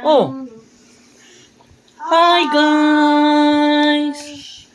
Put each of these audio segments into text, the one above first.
Oh, hi guys.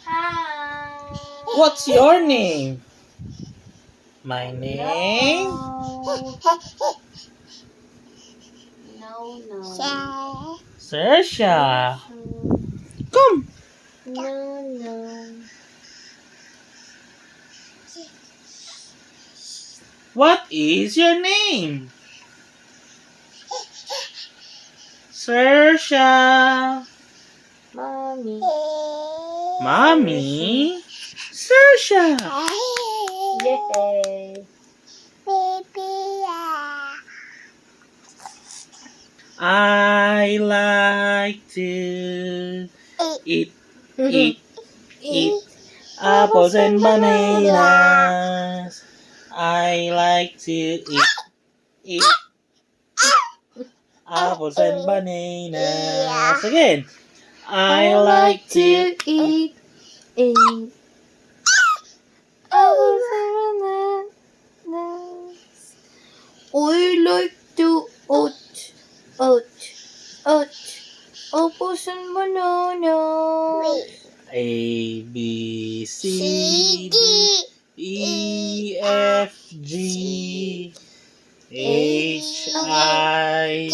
Hi. What's your name? My name? No. Sersha. Come. No. What is your name? Sersha. Mommy. Mommy? Sersha. Yay. I like to eat apples and bananas. I like to eat apples and bananas. Again. I like to eat apples and bananas. I like to eat apples and bananas. A B C D E F G H I J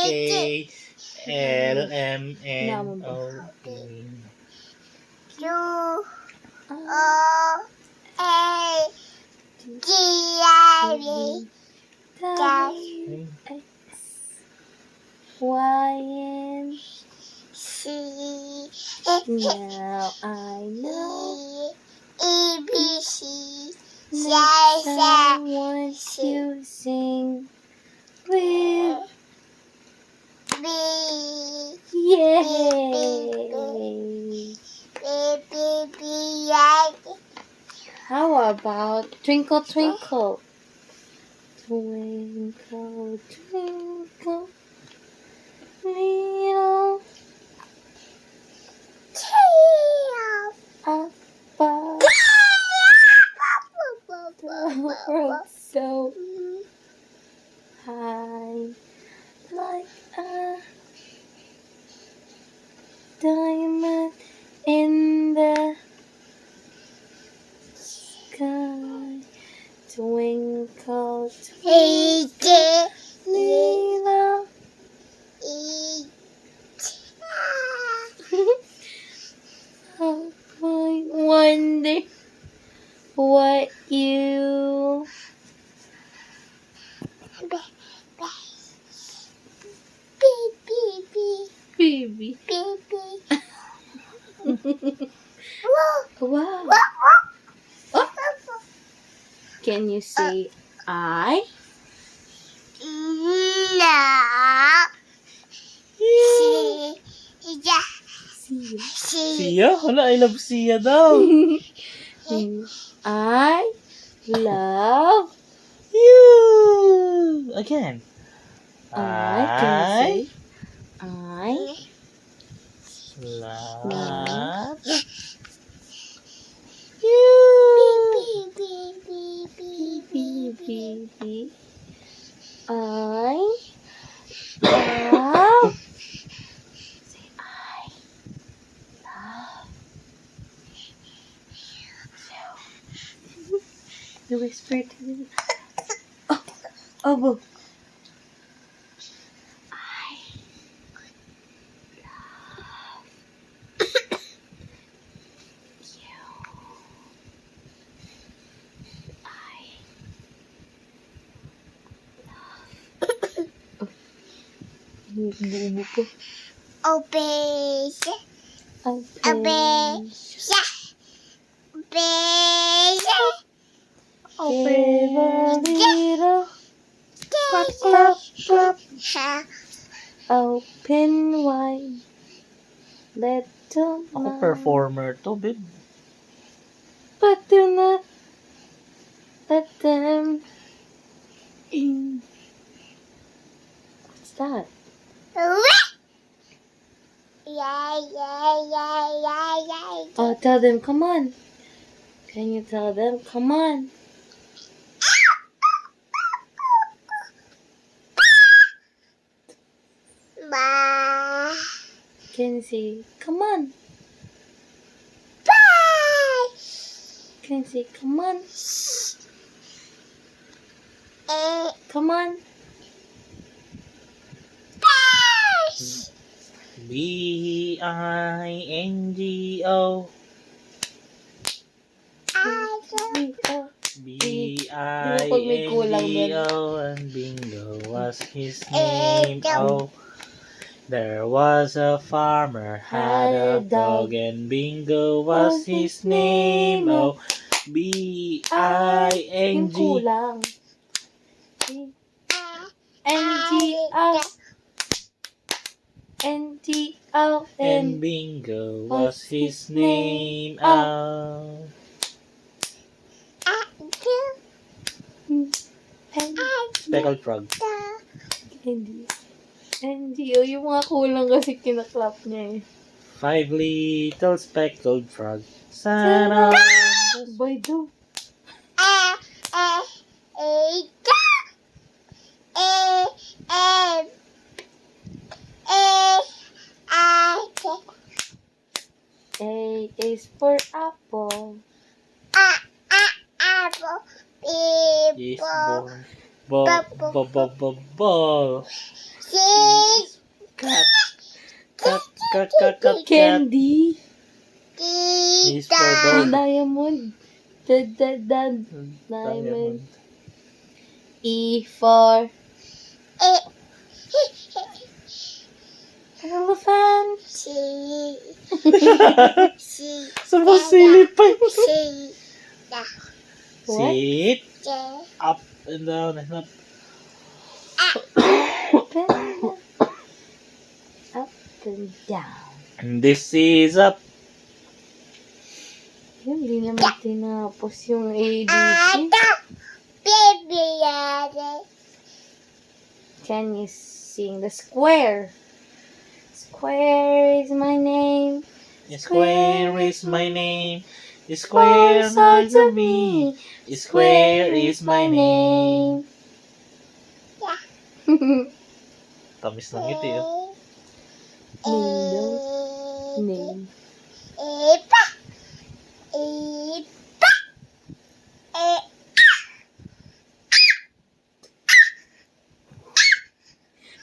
K L M N O P. Y-N. Now I know next time once you sing with yay. How about twinkle twinkle? Twinkle twinkle little above the world so high, like a diamond in the sky. Twinkle, twinkle, little how I wonder what you baby. Wow. Oh. Can you say I? Sia? Hala, I love Sia daw. I love You. Again. Can you say I love baby. I love say I love you. You whisper to me. Oh, boo. I love you. I love. Bubo ko. Open. Give a little clap, clap, clap. Open wide. Let them Ako performer to, babe. but do not let them in. What's that? Oh, tell them, come on. Can you tell them, come on? Can you say, come on? Can you say, come on? Come on. B-I-N-G-O. Pag may kulang B-I-N-G-O. And bingo was his name. Oh, there was a farmer had a dog, and bingo was his name. Oh, Yung B-I-N-G. kulang. N-G-O. N-G-O. And bingo was his name. Oh. Speckled frog. Hindi. N-G-O. Yung mga kulang kasi kinaklap niya eh. 5 little speckled frog sat on the Boy, do. A is for apple. is born. Ball. Cat. Cat. Candy. Is for dog. Diamond. Diamond. Diamond. E for elephant. Sumasilip pa yun. What? Sit. Up and down and up. Up and down. And this is up. Yun, hindi naman tinapos yung ABC. Can you sing the square? Square is my name. Square is my name. Square sides of me. Square is my name. Tamis ng ngiti oh. Name.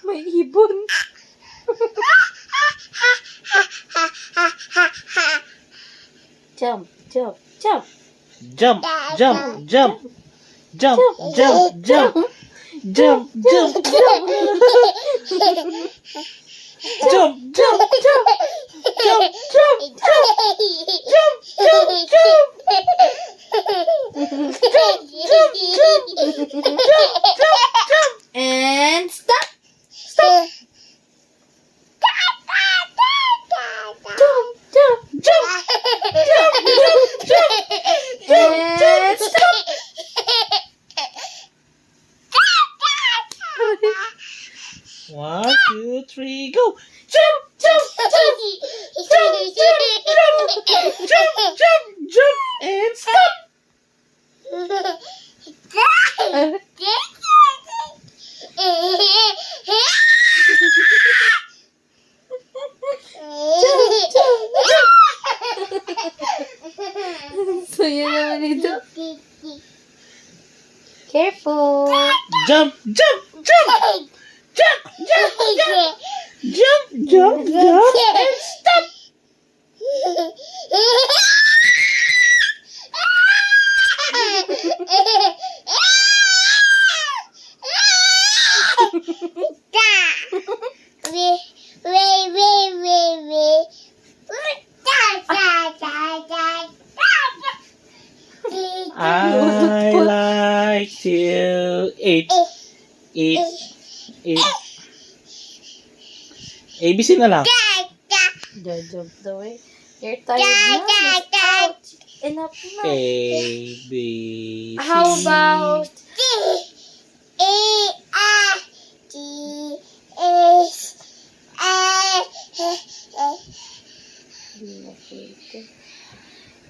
May ibon. Jump. Jump. Jump. Jump. Jump. Jump. And stop. And stop. 1, 2, 3, go. Jump. And stop. So, yun naman ito. Careful. Jump. And stop. I like to eat. ABC na lang. Jump the way. You're tired now. That's out. Enough na. A, B, C. How about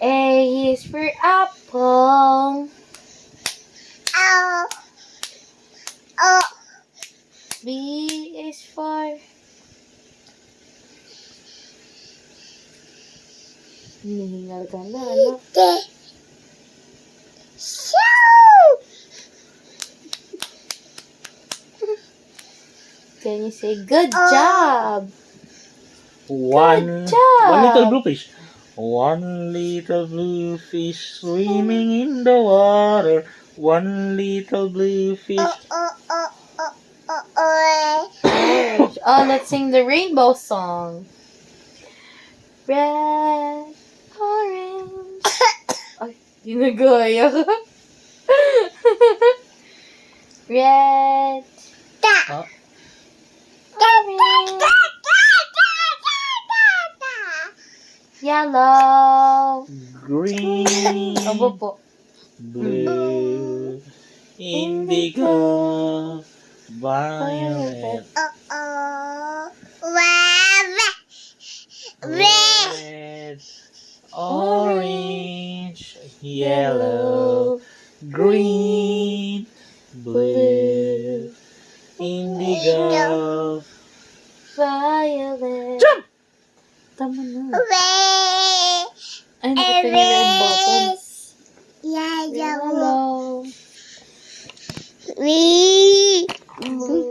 A is for apple. B is for Hinihingal ka na, ano? Can you say, good job? One job. little blue fish. One little blue fish swimming in the water. One little blue fish. Oh, let's sing the rainbow song. Red, orange. Ay, ginagaya ka. Red, Ah, orange, yellow. green, Abo po. blue, indigo, violet, red, orange, yellow, green, blue, indigo. Violet. Jump! Tama na. Ay, nakita niya red buttons. Yellow. Blue.